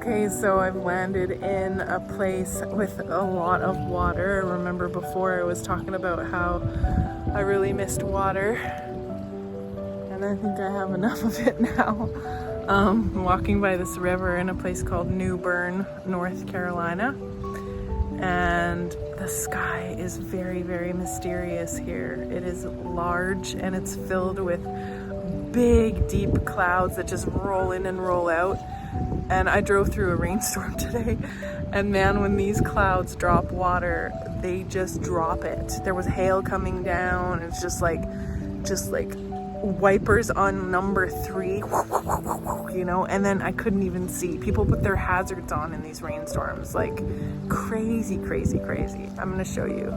Okay, so I've landed in a place with a lot of water. Remember before I was talking about how I really missed water, and I think I have enough of it now. I'm walking by this river in a place called New Bern, North Carolina, and the sky is very, very mysterious here. It is large and it's filled with big, deep clouds that just roll in and roll out. And I drove through a rainstorm today, and man, when these clouds drop water, they just drop it. There was hail coming down. It's just like wipers on number 3, you know, and then I couldn't even see. People put their hazards on in these rainstorms, like crazy, crazy, crazy. I'm gonna show you.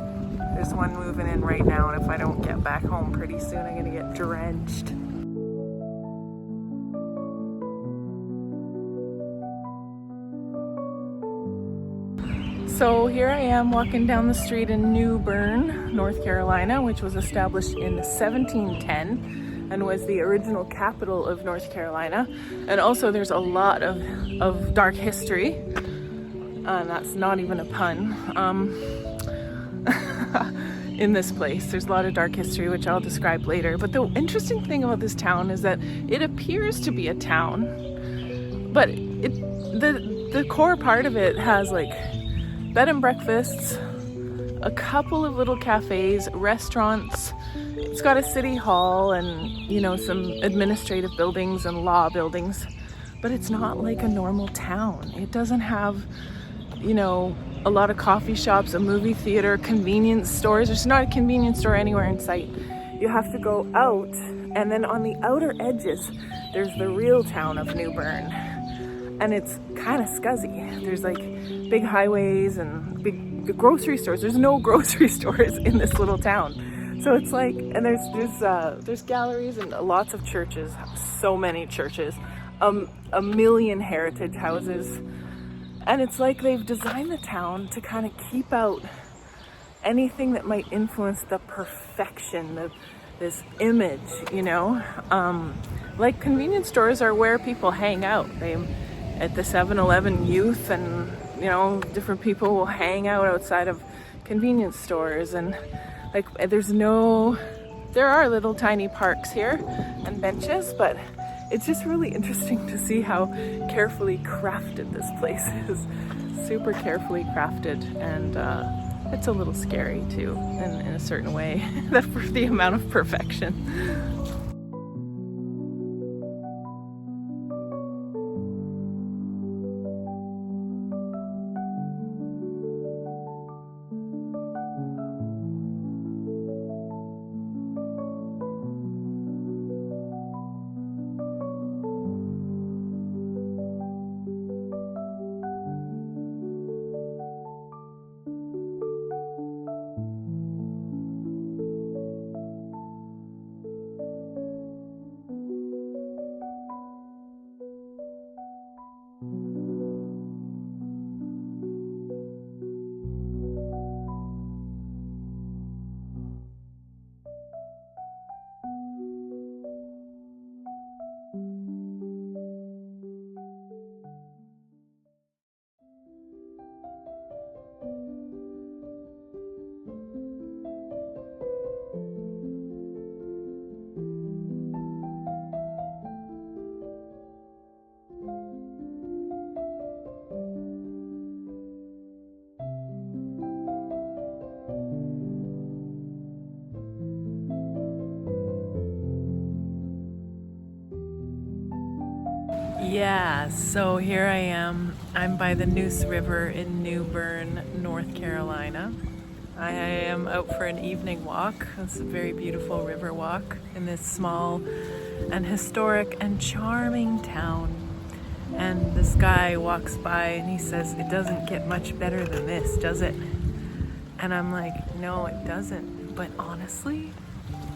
There's one moving in right now, and if I don't get back home pretty soon, I'm gonna get drenched. So here I am walking down the street in New Bern, North Carolina, which was established in 1710 and was the original capital of North Carolina. And also there's a lot of dark history, and that's not even a pun, in this place. There's a lot of dark history, which I'll describe later. But the interesting thing about this town is that it appears to be a town, but the core part of it has like bed and breakfasts, a couple of little cafes, restaurants. It's got a city hall and, you know, some administrative buildings and law buildings, but it's not like a normal town. It doesn't have, you know, a lot of coffee shops, a movie theater, convenience stores. There's not a convenience store anywhere in sight. You have to go out, and then on the outer edges, there's the real town of New Bern. And it's kind of scuzzy. There's like big highways and big grocery stores. There's no grocery stores in this little town. So it's like, and there's galleries and lots of churches, so many churches, a million heritage houses. And it's like they've designed the town to kind of keep out anything that might influence the perfection of this image, you know? Like convenience stores are where people hang out. At the 7-Eleven youth and, you know, different people will hang out outside of convenience stores, and like there are little tiny parks here and benches, but it's just really interesting to see how carefully crafted this place is. Super carefully crafted, and it's a little scary too in a certain way, that for the amount of perfection. Yeah, so here I am. I'm by the Neuse River in New Bern, North Carolina. I am out for an evening walk. It's a very beautiful river walk in this small and historic and charming town. And this guy walks by and he says, "It doesn't get much better than this, does it?" And I'm like, no, it doesn't. But honestly,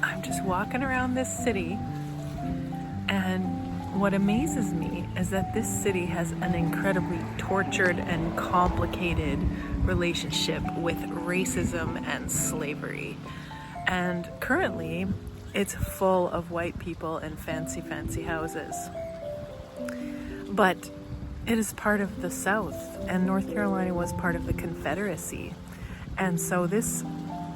I'm just walking around this city, and what amazes me is that this city has an incredibly tortured and complicated relationship with racism and slavery. And currently, it's full of white people and fancy houses. But it is part of the South, and North Carolina was part of the Confederacy. And so this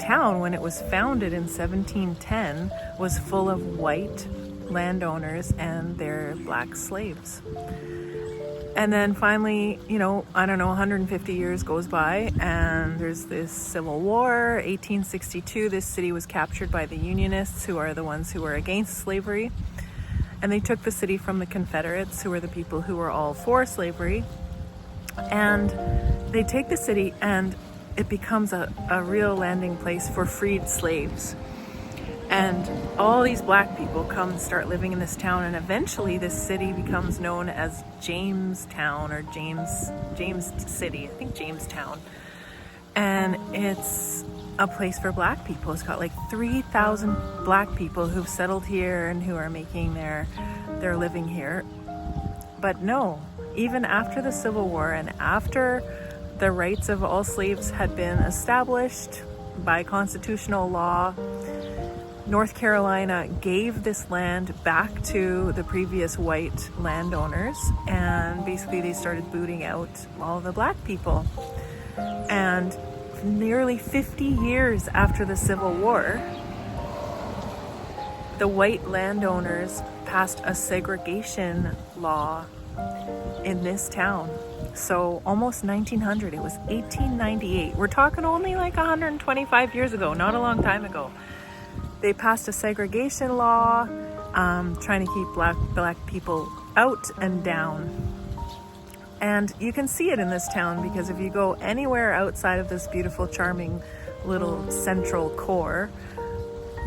town, when it was founded in 1710, was full of white landowners and their black slaves. And then finally, 150 years goes by, and there's this Civil War. 1862, this city was captured by the Unionists, who are the ones who were against slavery. And they took the city from the Confederates, who were the people who were all for slavery. And they take the city, and it becomes a real landing place for freed slaves. And all these black people come and start living in this town, and eventually this city becomes known as Jamestown, or James City, I think Jamestown. And it's a place for black people. It's got like 3,000 black people who've settled here and who are making their living here. But no, even after the Civil War and after the rights of all slaves had been established by constitutional law, North Carolina gave this land back to the previous white landowners, and basically they started booting out all the black people. And nearly 50 years after the Civil War, the white landowners passed a segregation law in this town. So almost 1900, it was 1898. We're talking only like 125 years ago, not a long time ago. They passed a segregation law, trying to keep black people out and down. And you can see it in this town, because if you go anywhere outside of this beautiful, charming little central core,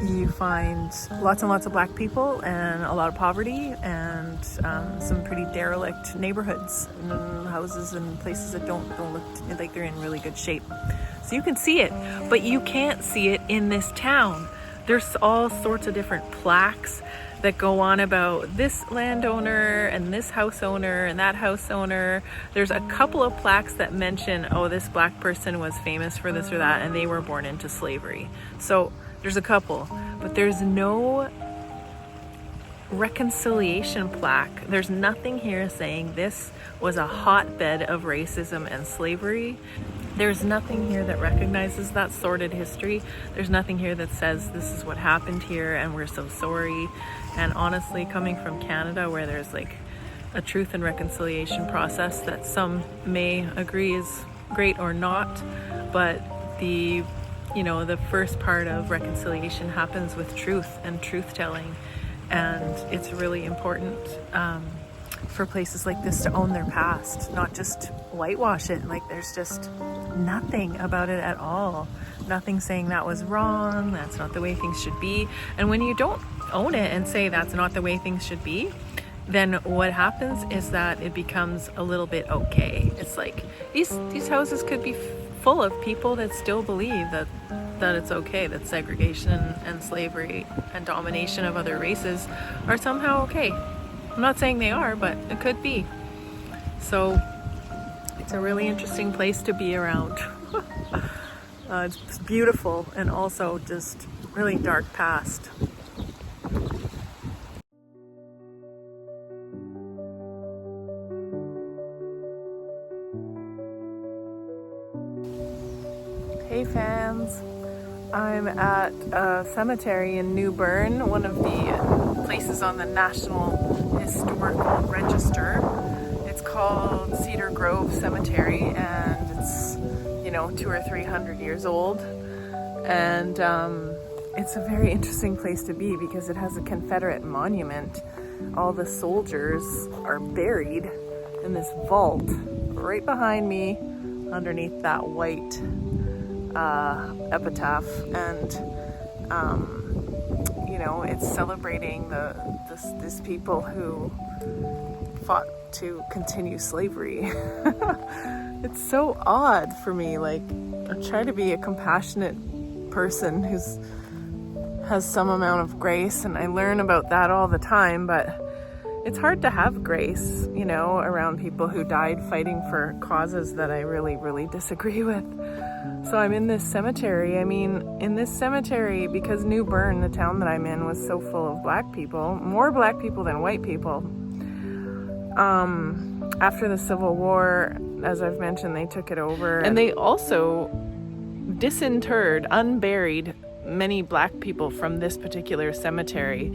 you find lots and lots of black people and a lot of poverty and some pretty derelict neighborhoods and houses and places that don't look like they're in really good shape. So you can see it, but you can't see it in this town. There's all sorts of different plaques that go on about this landowner and this house owner and that house owner. There's a couple of plaques that mention, oh, this black person was famous for this or that, and they were born into slavery. So there's a couple, but there's no reconciliation plaque. There's nothing here saying this was a hotbed of racism and slavery. There's nothing here that recognizes that sordid history. There's nothing here that says this is what happened here and we're so sorry. And honestly, coming from Canada, where there's like a truth and reconciliation process that some may agree is great or not, but the first part of reconciliation happens with truth and truth telling. And it's really important for places like this to own their past, not just whitewash it. Like, there's just nothing about it at all. Nothing saying that was wrong, that's not the way things should be. And when you don't own it and say that's not the way things should be, then what happens is that it becomes a little bit okay. It's like these houses could be full of people that still believe that it's okay, that segregation and slavery and domination of other races are somehow okay. I'm not saying they are, but it could be. So it's a really interesting place to be around. It's beautiful, and also just really dark past. Hey fans, I'm at a cemetery in New Bern, one of the places on the National Historical Register. It's called Cedar Grove Cemetery, and it's 200 or 300 years old, and it's a very interesting place to be because it has a Confederate monument. All the soldiers are buried in this vault right behind me, underneath that white epitaph, and it's celebrating these people who fought to continue slavery. It's so odd for me. Like, I try to be a compassionate person who has some amount of grace, and I learn about that all the time, but it's hard to have grace, around people who died fighting for causes that I really, really disagree with. So I'm in this cemetery. In this cemetery, because New Bern, the town that I'm in, was so full of black people, more black people than white people, after the Civil War, as I've mentioned, they took it over. And they also disinterred, unburied many black people from this particular cemetery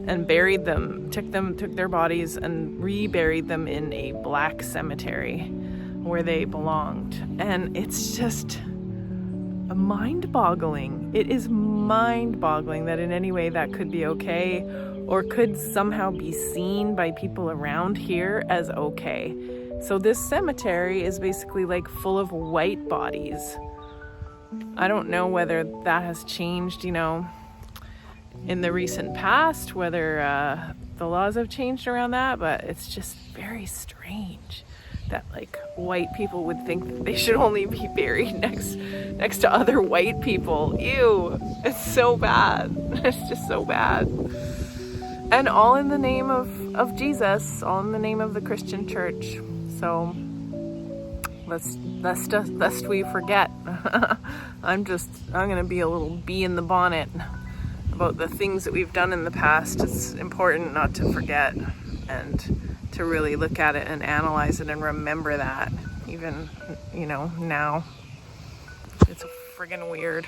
and buried them, took their bodies and reburied them in a black cemetery where they belonged. And it's just mind-boggling. It is mind-boggling that in any way that could be okay or could somehow be seen by people around here as okay. So this cemetery is basically like full of white bodies. I don't know whether that has changed, you know, in the recent past, whether the laws have changed around that, but it's just very strange that like white people would think that they should only be buried next to other white people. Ew, it's so bad. It's just so bad. And all in the name of Jesus, all in the name of the Christian church. So lest we forget. I'm gonna be a little bee in the bonnet about the things that we've done in the past. It's important not to forget and to really look at it and analyze it and remember that, even, you know, now. It's friggin' weird.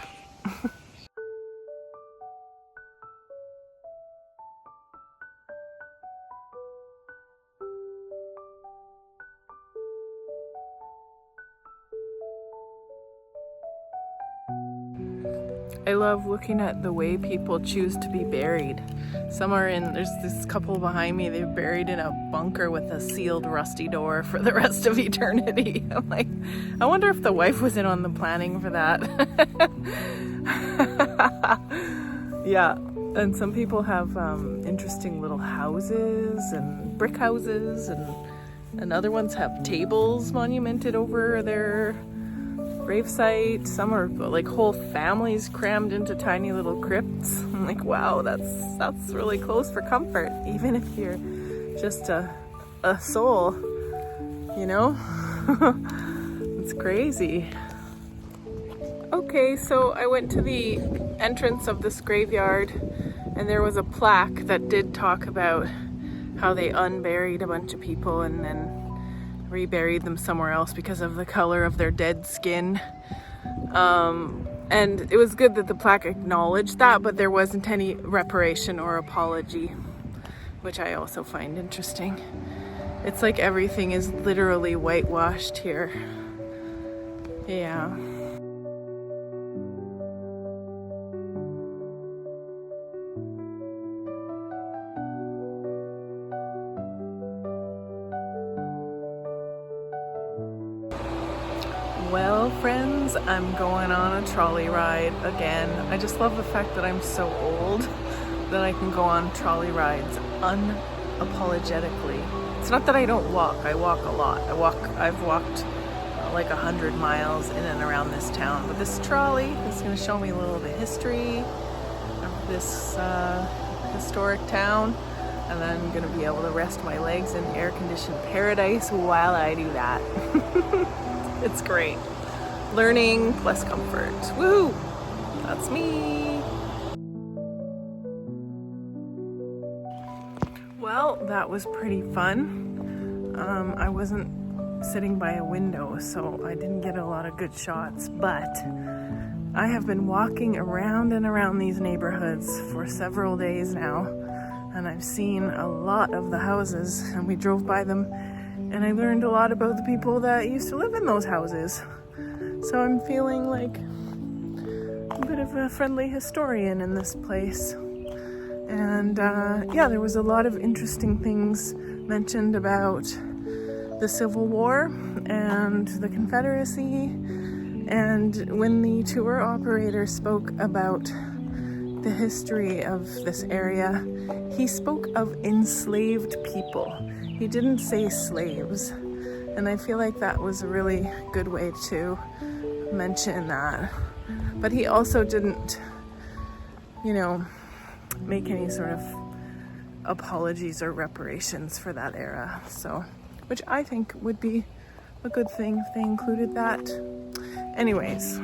I love looking at the way people choose to be buried. There's this couple behind me, they're buried in a bunker with a sealed rusty door for the rest of eternity. I'm like, I wonder if the wife was in on the planning for that. Yeah, and some people have interesting little houses and brick houses, and other ones have tables monumented over their gravesite. Some are like whole families crammed into tiny little crypts. I'm like, wow, that's really close for comfort, even if you're just a soul, you know. It's crazy. Okay, so I went to the entrance of this graveyard and there was a plaque that did talk about how they unburied a bunch of people and then reburied them somewhere else because of the color of their dead skin. And it was good that the plaque acknowledged that, but there wasn't any reparation or apology, which I also find interesting. It's like everything is literally whitewashed here. Yeah. Well, friends, I'm going on a trolley ride again. I just love the fact that I'm so old that I can go on trolley rides unapologetically. It's not that I don't walk. I walk a lot. I've walked like 100 miles in and around this town. But this trolley is going to show me a little bit of history of this historic town. And then I'm going to be able to rest my legs in air-conditioned paradise while I do that. It's great. Learning plus comfort. Woo! That's me. Well, that was pretty fun. I wasn't sitting by a window, so I didn't get a lot of good shots, but I have been walking around and around these neighborhoods for several days now, and I've seen a lot of the houses, and we drove by them. And I learned a lot about the people that used to live in those houses. So I'm feeling like a bit of a friendly historian in this place. And yeah, there was a lot of interesting things mentioned about the Civil War and the Confederacy. And when the tour operator spoke about the history of this area, he spoke of enslaved people. He didn't say slaves, and I feel like that was a really good way to mention that. But he also didn't, you know, make any sort of apologies or reparations for that era. So, which I think would be a good thing if they included that. Anyways,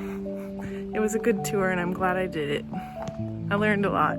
it was a good tour and I'm glad I did it. I learned a lot.